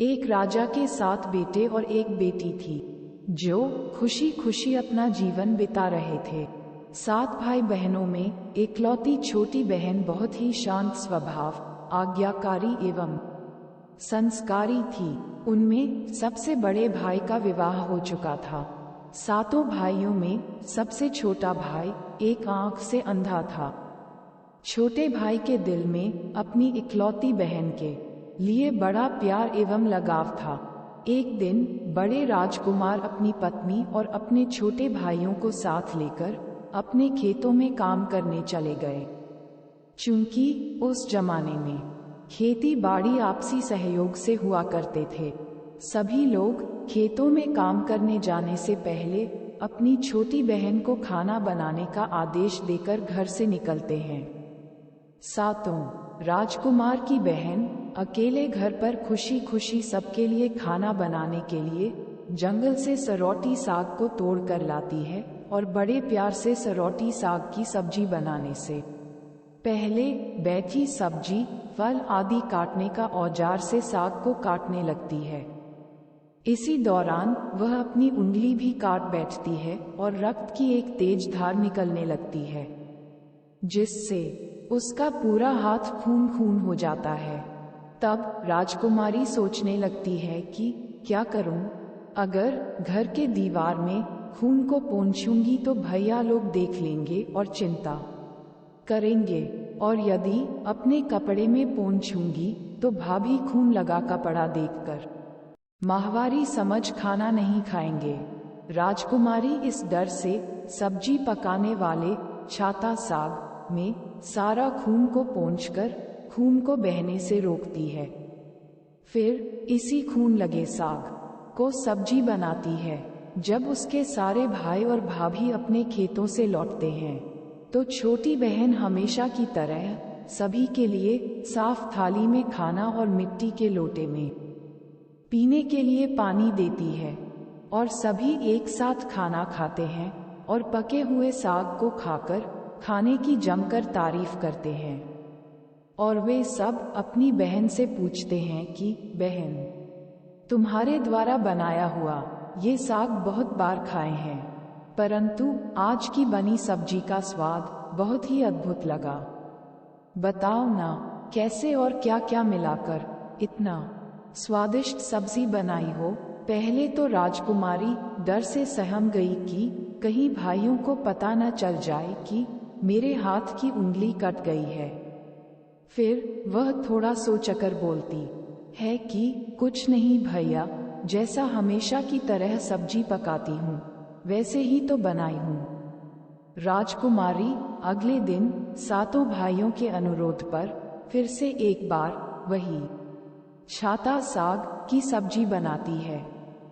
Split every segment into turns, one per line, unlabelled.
एक राजा के 7 बेटे और एक बेटी थी, जो खुशी खुशी अपना जीवन बिता रहे थे। 7 भाई बहनों में इकलौती छोटी बहन बहुत ही शांत स्वभाव, आज्ञाकारी एवं संस्कारी थी। उनमें सबसे बड़े भाई का विवाह हो चुका था। 7 भाइयों में सबसे छोटा भाई एक आंख से अंधा था। छोटे भाई के दिल में अपनी इकलौती बहन के लिए बड़ा प्यार एवं लगाव था। एक दिन बड़े राजकुमार अपनी पत्नी और अपने छोटे भाइयों को साथ लेकर अपने खेतों में काम करने चले गए। चूंकि उस जमाने में खेती बाड़ी आपसी सहयोग से हुआ करते थे, सभी लोग खेतों में काम करने जाने से पहले अपनी छोटी बहन को खाना बनाने का आदेश देकर घर से निकलते हैं। 7 राजकुमार की बहन अकेले घर पर खुशी खुशी सबके लिए खाना बनाने के लिए जंगल से सरौटी साग को तोड़ कर लाती है और बड़े प्यार से सरौटी साग की सब्जी बनाने से पहले बैठी सब्जी, फल आदि काटने का औजार से साग को काटने लगती है। इसी दौरान वह अपनी उंगली भी काट बैठती है और रक्त की एक तेज धार निकलने लगती है, जिससे उसका पूरा हाथ खून खून हो जाता है। तब राजकुमारी सोचने लगती है कि क्या करूं? अगर घर के दीवार में खून को पोंछूंगी तो भैया लोग देख लेंगे और चिंता करेंगे, और यदि अपने कपड़े में पोंछूंगी तो भाभी खून लगा कपड़ा देखकर माहवारी समझ खाना नहीं खाएंगे। राजकुमारी इस डर से सब्जी पकाने वाले छाता साग में सारा खून को पोंछकर खून को बहने से रोकती है। फिर इसी खून लगे साग को सब्जी बनाती है। जब उसके सारे भाई और भाभी अपने खेतों से लौटते हैं तो छोटी बहन हमेशा की तरह सभी के लिए साफ थाली में खाना और मिट्टी के लोटे में पीने के लिए पानी देती है, और सभी एक साथ खाना खाते हैं और पके हुए साग को खाकर खाने की जमकर तारीफ करते हैं। और वे सब अपनी बहन से पूछते हैं कि बहन, तुम्हारे द्वारा बनाया हुआ ये साग बहुत बार खाए हैं, परंतु आज की बनी सब्जी का स्वाद बहुत ही अद्भुत लगा। बताओ ना, कैसे और क्या क्या मिलाकर इतना स्वादिष्ट सब्जी बनाई हो। पहले तो राजकुमारी डर से सहम गई कि कहीं भाइयों को पता न चल जाए कि मेरे हाथ की उंगली कट गई है। फिर वह थोड़ा सोचकर बोलती है कि कुछ नहीं भैया, जैसा हमेशा की तरह सब्जी पकाती हूँ वैसे ही तो बनाई हूँ। राजकुमारी अगले दिन 7 भाइयों के अनुरोध पर फिर से एक बार वही छाता साग की सब्जी बनाती है,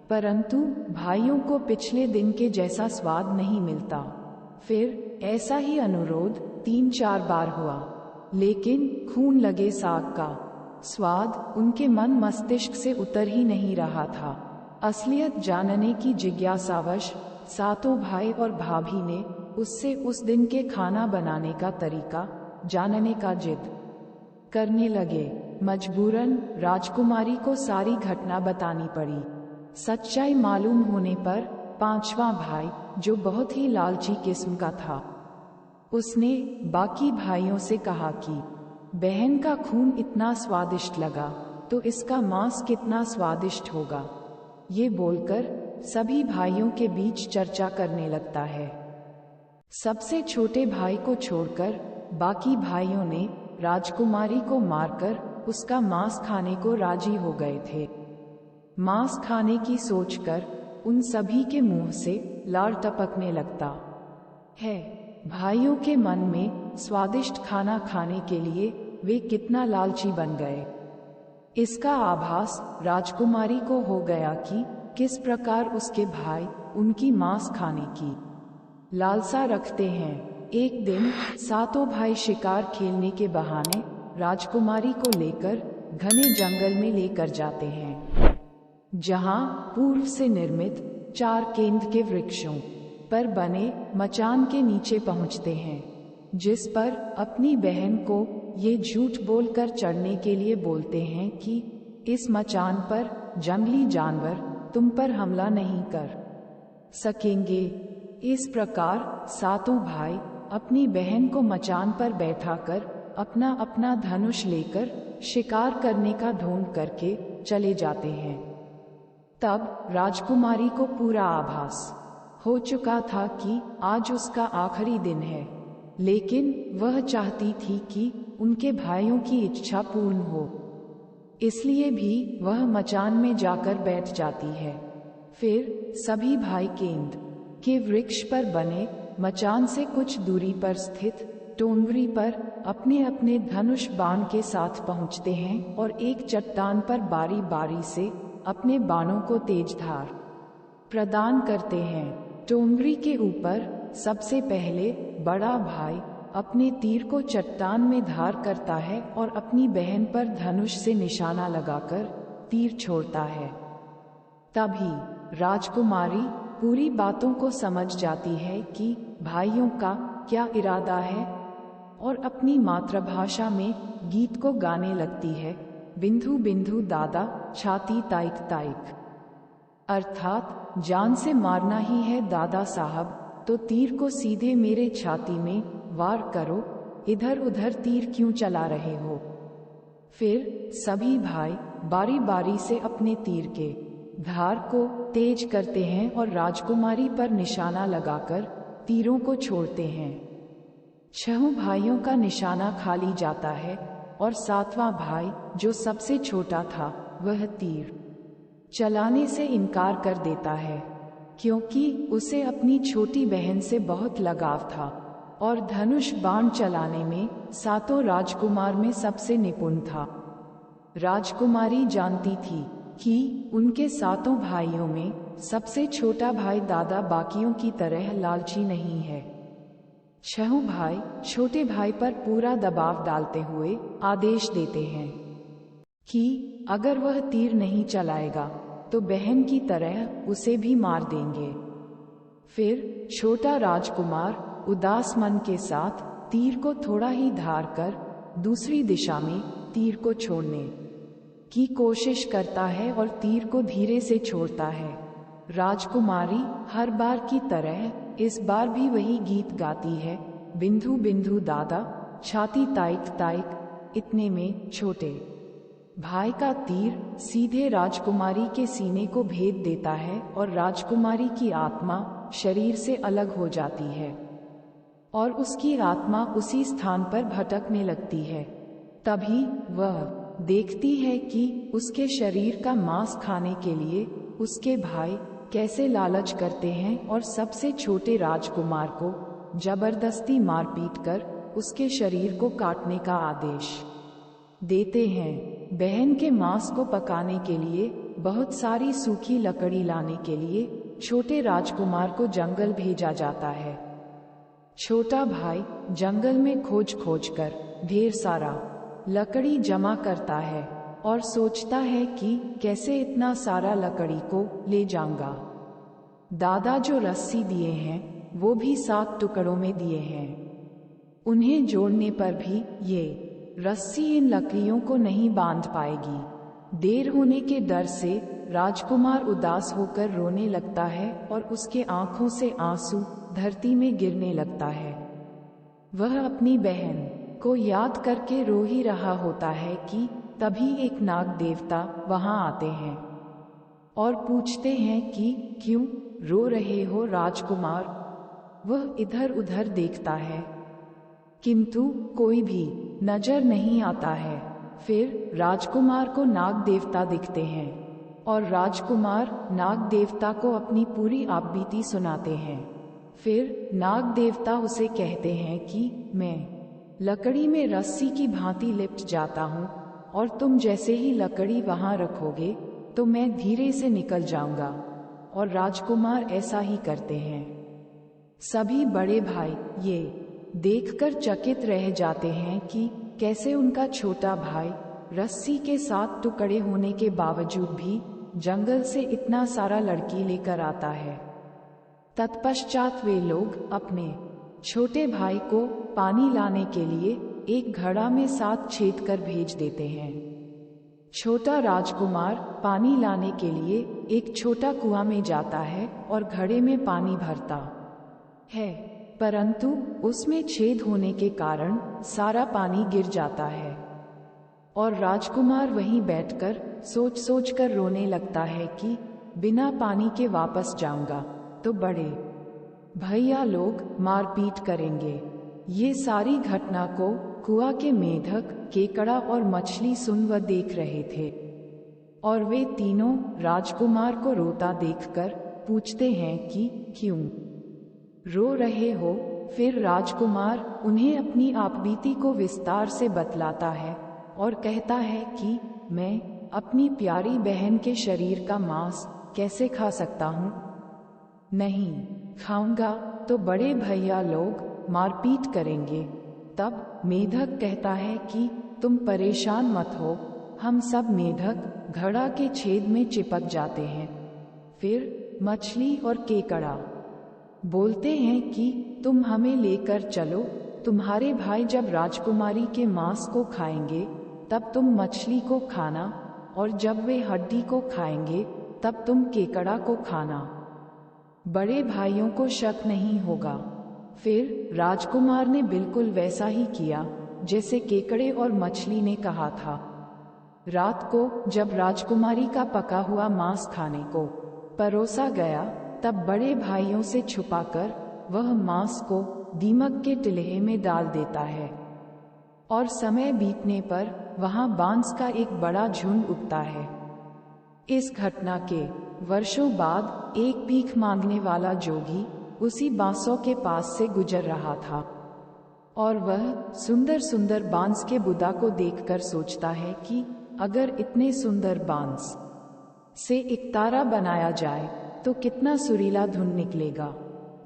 परंतु भाइयों को पिछले दिन के जैसा स्वाद नहीं मिलता। फिर ऐसा ही अनुरोध 3-4 बार हुआ, लेकिन खून लगे साग का स्वाद उनके मन मस्तिष्क से उतर ही नहीं रहा था। असलियत जानने की जिज्ञासावश 7 भाई और भाभी ने उससे उस दिन के खाना बनाने का तरीका जानने का जिद करने लगे। मजबूरन राजकुमारी को सारी घटना बतानी पड़ी। सच्चाई मालूम होने पर 5वां भाई, जो बहुत ही लालची किस्म का था, उसने बाकी भाइयों से कहा कि बहन का खून इतना स्वादिष्ट लगा तो इसका मांस कितना स्वादिष्ट होगा। ये बोलकर सभी भाइयों के बीच चर्चा करने लगता है। सबसे छोटे भाई को छोड़कर बाकी भाइयों ने राजकुमारी को मारकर उसका मांस खाने को राजी हो गए थे। मांस खाने की सोचकर उन सभी के मुंह से लार टपकने लगता है। भाइयों के मन में स्वादिष्ट खाना खाने के लिए वे कितना लालची बन गए, इसका आभास राजकुमारी को हो गया कि किस प्रकार उसके भाई उनकी मांस खाने की लालसा रखते हैं। एक दिन 7 भाई शिकार खेलने के बहाने राजकुमारी को लेकर घने जंगल में लेकर जाते हैं, जहां पूर्व से निर्मित 4 केंद्र के वृक्षों पर बने मचान के नीचे पहुंचते हैं, जिस पर अपनी बहन को ये झूठ बोलकर चढ़ने के लिए बोलते हैं कि इस मचान पर जंगली जानवर तुम पर हमला नहीं कर सकेंगे। इस प्रकार सातों भाई अपनी बहन को मचान पर बैठाकर अपना अपना धनुष लेकर शिकार करने का ढोंग करके चले जाते हैं। तब राजकुमारी को पूरा आभास हो चुका था कि आज उसका आखिरी दिन है, लेकिन वह चाहती थी कि उनके भाइयों की इच्छा पूर्ण हो, इसलिए भी वह मचान में जाकर बैठ जाती है। फिर सभी भाई केंद्र के वृक्ष पर बने मचान से कुछ दूरी पर स्थित टोंगरी पर अपने अपने धनुष बाण के साथ पहुंचते हैं और एक चट्टान पर बारी बारी से अपने बाणों को तेज धार प्रदान करते हैं। टोंगरी के ऊपर सबसे पहले बड़ा भाई अपने तीर को चट्टान में धार करता है और अपनी बहन पर धनुष से निशाना लगाकर तीर छोड़ता है। तभी राजकुमारी पूरी बातों को समझ जाती है कि भाइयों का क्या इरादा है और अपनी मातृभाषा में गीत को गाने लगती है। बिंदु बिंदु दादा छाती ताइक ताइक, अर्थात जान से मारना ही है दादा साहब, तो तीर को सीधे मेरे छाती में वार करो, इधर उधर तीर क्यों चला रहे हो। फिर सभी भाई बारी बारी से अपने तीर के धार को तेज करते हैं और राजकुमारी पर निशाना लगाकर तीरों को छोड़ते हैं। छहों भाइयों का निशाना खाली जाता है और सातवां भाई जो सबसे छोटा था वह तीर चलाने से इनकार कर देता है, क्योंकि उसे अपनी छोटी बहन से बहुत लगाव था और धनुष बाण चलाने में सातों राजकुमार में सबसे निपुण था। राजकुमारी जानती थी कि उनके सातों भाइयों में सबसे छोटा भाई दादा बाकियों की तरह लालची नहीं है। छहों भाई छोटे भाई पर पूरा दबाव डालते हुए आदेश देते हैं कि अगर वह तीर नहीं चलाएगा तो बहन की तरह उसे भी मार देंगे। फिर छोटा राजकुमार उदास मन के साथ तीर को थोड़ा ही धार कर दूसरी दिशा में तीर को छोड़ने की कोशिश करता है और तीर को धीरे से छोड़ता है। राजकुमारी हर बार की तरह इस बार भी वही गीत गाती है, बिंदु बिंदु दादा छाती ताइक ताइक। इतने में छोटे भाई का तीर सीधे राजकुमारी के सीने को भेद देता है और राजकुमारी की आत्मा शरीर से अलग हो जाती है और उसकी आत्मा उसी स्थान पर भटकने लगती है। तभी वह देखती है कि उसके शरीर का मांस खाने के लिए उसके भाई कैसे लालच करते हैं और सबसे छोटे राजकुमार को जबरदस्ती मारपीट कर उसके शरीर को काटने का आदेश देते हैं। बहन के मांस को पकाने के लिए बहुत सारी सूखी लकड़ी लाने के लिए छोटे राजकुमार को जंगल भेजा जाता है। छोटा भाई जंगल में खोज खोज कर ढेर सारा लकड़ी जमा करता है और सोचता है कि कैसे इतना सारा लकड़ी को ले जाऊंगा। दादा जो रस्सी दिए हैं वो भी 7 टुकड़ों में दिए हैं। उन्हें जोड़ने पर भी ये रस्सी इन लकड़ियों को नहीं बांध पाएगी। देर होने के डर से राजकुमार उदास होकर रोने लगता है और उसके आंखों से आंसू धरती में गिरने लगता है। वह अपनी बहन को याद करके रो ही रहा होता है कि तभी एक नाग देवता वहां आते हैं और पूछते हैं कि क्यों रो रहे हो राजकुमार। वह इधर उधर देखता है किंतु कोई भी नजर नहीं आता है। फिर राजकुमार को नाग देवता दिखते हैं और राजकुमार नाग देवता को अपनी पूरी आपबीती सुनाते हैं। फिर नाग देवता उसे कहते हैं कि मैं लकड़ी में रस्सी की भांति लिपट जाता हूँ और तुम जैसे ही लकड़ी वहां रखोगे तो मैं धीरे से निकल जाऊंगा। और राजकुमार ऐसा ही करते हैं। सभी बड़े भाई ये देखकर चकित रह जाते हैं कि कैसे उनका छोटा भाई रस्सी के 7 टुकड़े होने के बावजूद भी जंगल से इतना सारा लड़की लेकर आता है। तत्पश्चात वे लोग अपने छोटे भाई को पानी लाने के लिए एक घड़ा में 7 छेद कर भेज देते हैं। छोटा राजकुमार पानी लाने के लिए एक छोटा कुआं में जाता है और घड़े में पानी भरता है, परंतु उसमें छेद होने के कारण सारा पानी गिर जाता है और राजकुमार वहीं बैठकर सोच सोच कर रोने लगता है कि बिना पानी के वापस जाऊंगा तो बड़े भैया लोग मारपीट करेंगे। ये सारी घटना को कुआं के मेढक, केकड़ा और मछली सुन व देख रहे थे और वे तीनों राजकुमार को रोता देखकर पूछते हैं कि क्यों रो रहे हो। फिर राजकुमार उन्हें अपनी आपबीती को विस्तार से बतलाता है और कहता है कि मैं अपनी प्यारी बहन के शरीर का मांस कैसे खा सकता हूँ? नहीं खाऊंगा तो बड़े भैया लोग मारपीट करेंगे। तब मेढक कहता है कि तुम परेशान मत हो, हम सब मेढक घड़ा के छेद में चिपक जाते हैं। फिर मछली और केकड़ा बोलते हैं कि तुम हमें लेकर चलो, तुम्हारे भाई जब राजकुमारी के मांस को खाएंगे तब तुम मछली को खाना और जब वे हड्डी को खाएंगे तब तुम केकड़ा को खाना। बड़े भाइयों को शक नहीं होगा। फिर राजकुमार ने बिल्कुल वैसा ही किया जैसे केकड़े और मछली ने कहा था। रात को जब राजकुमारी का पका हुआ मांस खाने को परोसा गया तब बड़े भाइयों से छुपाकर वह मांस को दीमक के टिल्हे में डाल देता है और समय बीतने पर वहां बांस का एक बड़ा झुंड उगता है। इस घटना के वर्षों बाद एक भीख मांगने वाला जोगी उसी बांसों के पास से गुजर रहा था और वह सुंदर सुंदर बांस के बुदा को देखकर सोचता है कि अगर इतने सुंदर बांस से एक तारा बनाया जाए तो कितना सुरीला धुन निकलेगा।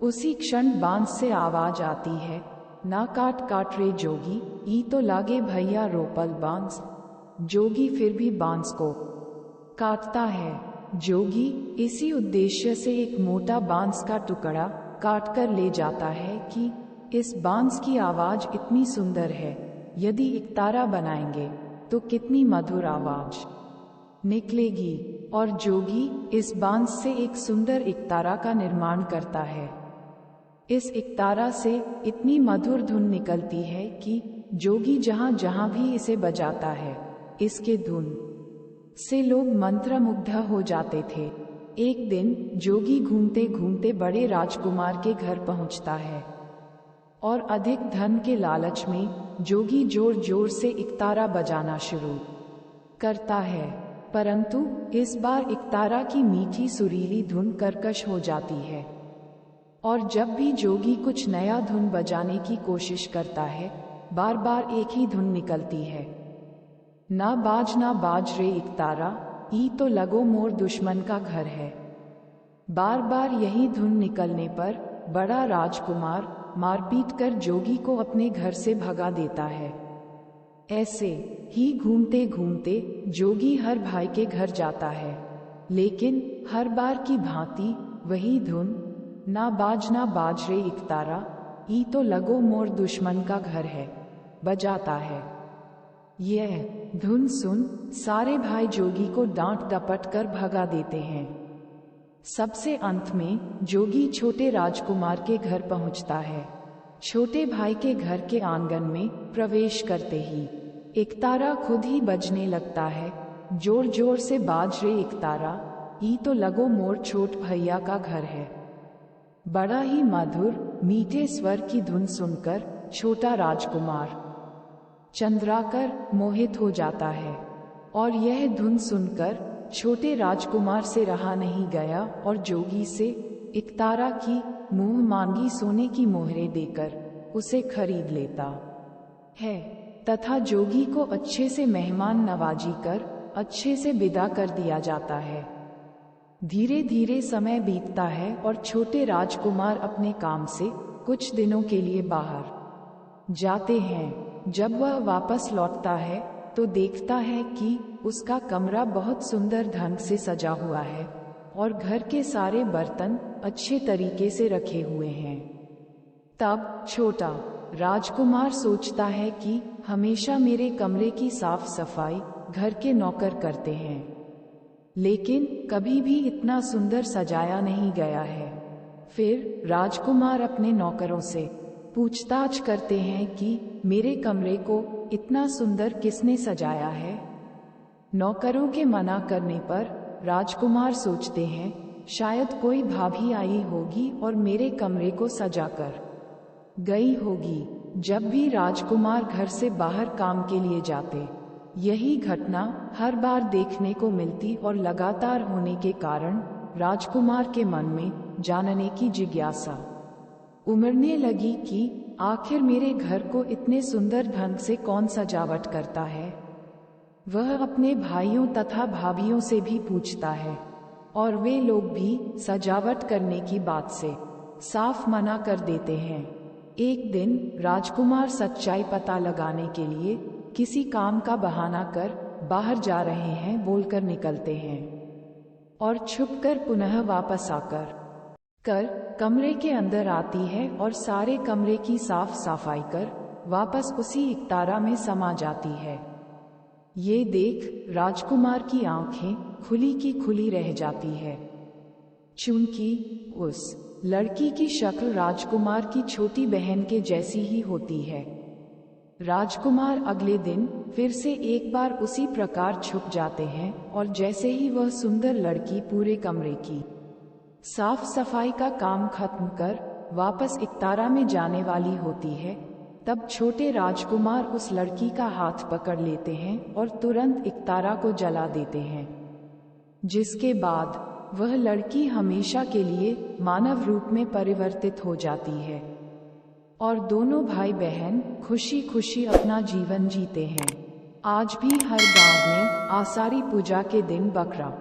उसी क्षण बांस से आवाज आती है, ना काट काट रे जोगी, ई तो लागे भैया रोपल बांस। जोगी फिर भी बांस को काटता है। जोगी इसी उद्देश्य से एक मोटा बांस का टुकड़ा काट कर ले जाता है कि इस बांस की आवाज इतनी सुंदर है, यदि एक तारा बनाएंगे तो कितनी मधुर आवाज निकलेगी। और जोगी इस बांस से एक सुंदर एकतारा का निर्माण करता है। इस एकतारा से इतनी मधुर धुन निकलती है कि जोगी जहां जहां भी इसे बजाता है, इसके धुन से लोग मंत्रमुग्ध हो जाते थे। एक दिन जोगी घूमते घूमते बड़े राजकुमार के घर पहुंचता है और अधिक धन के लालच में जोगी जोर जोर से एकतारा बजाना शुरू करता है, परंतु इस बार एकतारा की मीठी सुरीली धुन कर्कश हो जाती है और जब भी जोगी कुछ नया धुन बजाने की कोशिश करता है, बार बार एक ही धुन निकलती है, ना बाज रे एकतारा, ई तो लगो मोर दुश्मन का घर है। बार बार यही धुन निकलने पर बड़ा राजकुमार मारपीट कर जोगी को अपने घर से भगा देता है। ऐसे ही घूमते घूमते जोगी हर भाई के घर जाता है, लेकिन हर बार की भांति वही धुन, ना बाज रे एकतारा, ई तो लगो मोर दुश्मन का घर है, बजाता है। यह धुन सुन सारे भाई जोगी को डांट डपट कर भगा देते हैं। सबसे अंत में जोगी छोटे राजकुमार के घर पहुंचता है। छोटे भाई के घर के आंगन में प्रवेश करते ही एकतारा खुद ही बजने लगता है, जोर जोर से बाज रे एकतारा, ई तो लगो मोर छोट भैया का घर है। बड़ा ही मधुर मीठे स्वर की धुन सुनकर छोटा राजकुमार चंद्राकर मोहित हो जाता है और यह धुन सुनकर छोटे राजकुमार से रहा नहीं गया और जोगी से एकतारा की मुंह मांगी सोने की मोहरें देकर उसे खरीद लेता है तथा जोगी को अच्छे से मेहमान नवाजी कर अच्छे से विदा कर दिया जाता है। धीरे धीरे समय बीतता है और छोटे राजकुमार अपने काम से कुछ दिनों के लिए बाहर जाते हैं। जब वह वापस लौटता है तो देखता है कि उसका कमरा बहुत सुंदर ढंग से सजा हुआ है और घर के सारे बर्तन अच्छे तरीके से रखे हुए हैं। तब छोटा राजकुमार सोचता है कि हमेशा मेरे कमरे की साफ सफाई घर के नौकर करते हैं, लेकिन कभी भी इतना सुंदर सजाया नहीं गया है। फिर राजकुमार अपने नौकरों से पूछताछ करते हैं कि मेरे कमरे को इतना सुंदर किसने सजाया है। नौकरों के मना करने पर राजकुमार सोचते हैं शायद कोई भाभी आई होगी और मेरे कमरे को सजाकर गई होगी। जब भी राजकुमार घर से बाहर काम के लिए जाते, यही घटना हर बार देखने को मिलती और लगातार होने के कारण राजकुमार के मन में जानने की जिज्ञासा उमड़ने लगी कि आखिर मेरे घर को इतने सुंदर ढंग से कौन सजावट करता है। वह अपने भाइयों तथा भाभियों से भी पूछता है और वे लोग भी सजावट करने की बात से साफ मना कर देते हैं। एक दिन राजकुमार सच्चाई पता लगाने के लिए किसी काम का बहाना कर बाहर जा रहे हैं बोलकर निकलते हैं और छुपकर पुनः वापस आकर कमरे के अंदर आती है और सारे कमरे की साफ सफाई कर वापस उसी इकतारा में समा जाती है। ये देख राजकुमार की आंखें खुली की खुली रह जाती है, चूंकि उस लड़की की शक्ल राजकुमार की छोटी बहन के जैसी ही होती है। राजकुमार अगले दिन फिर से एक बार उसी प्रकार छुप जाते हैं और जैसे ही वह सुंदर लड़की पूरे कमरे की साफ सफाई का काम खत्म कर वापस इकतारा में जाने वाली होती है, तब छोटे राजकुमार उस लड़की का हाथ पकड़ लेते हैं और तुरंत इकतारा को जला देते हैं, जिसके बाद वह लड़की हमेशा के लिए मानव रूप में परिवर्तित हो जाती है और दोनों भाई बहन खुशी खुशी अपना जीवन जीते हैं। आज भी हर गांव में आषाढ़ी पूजा के दिन बकरा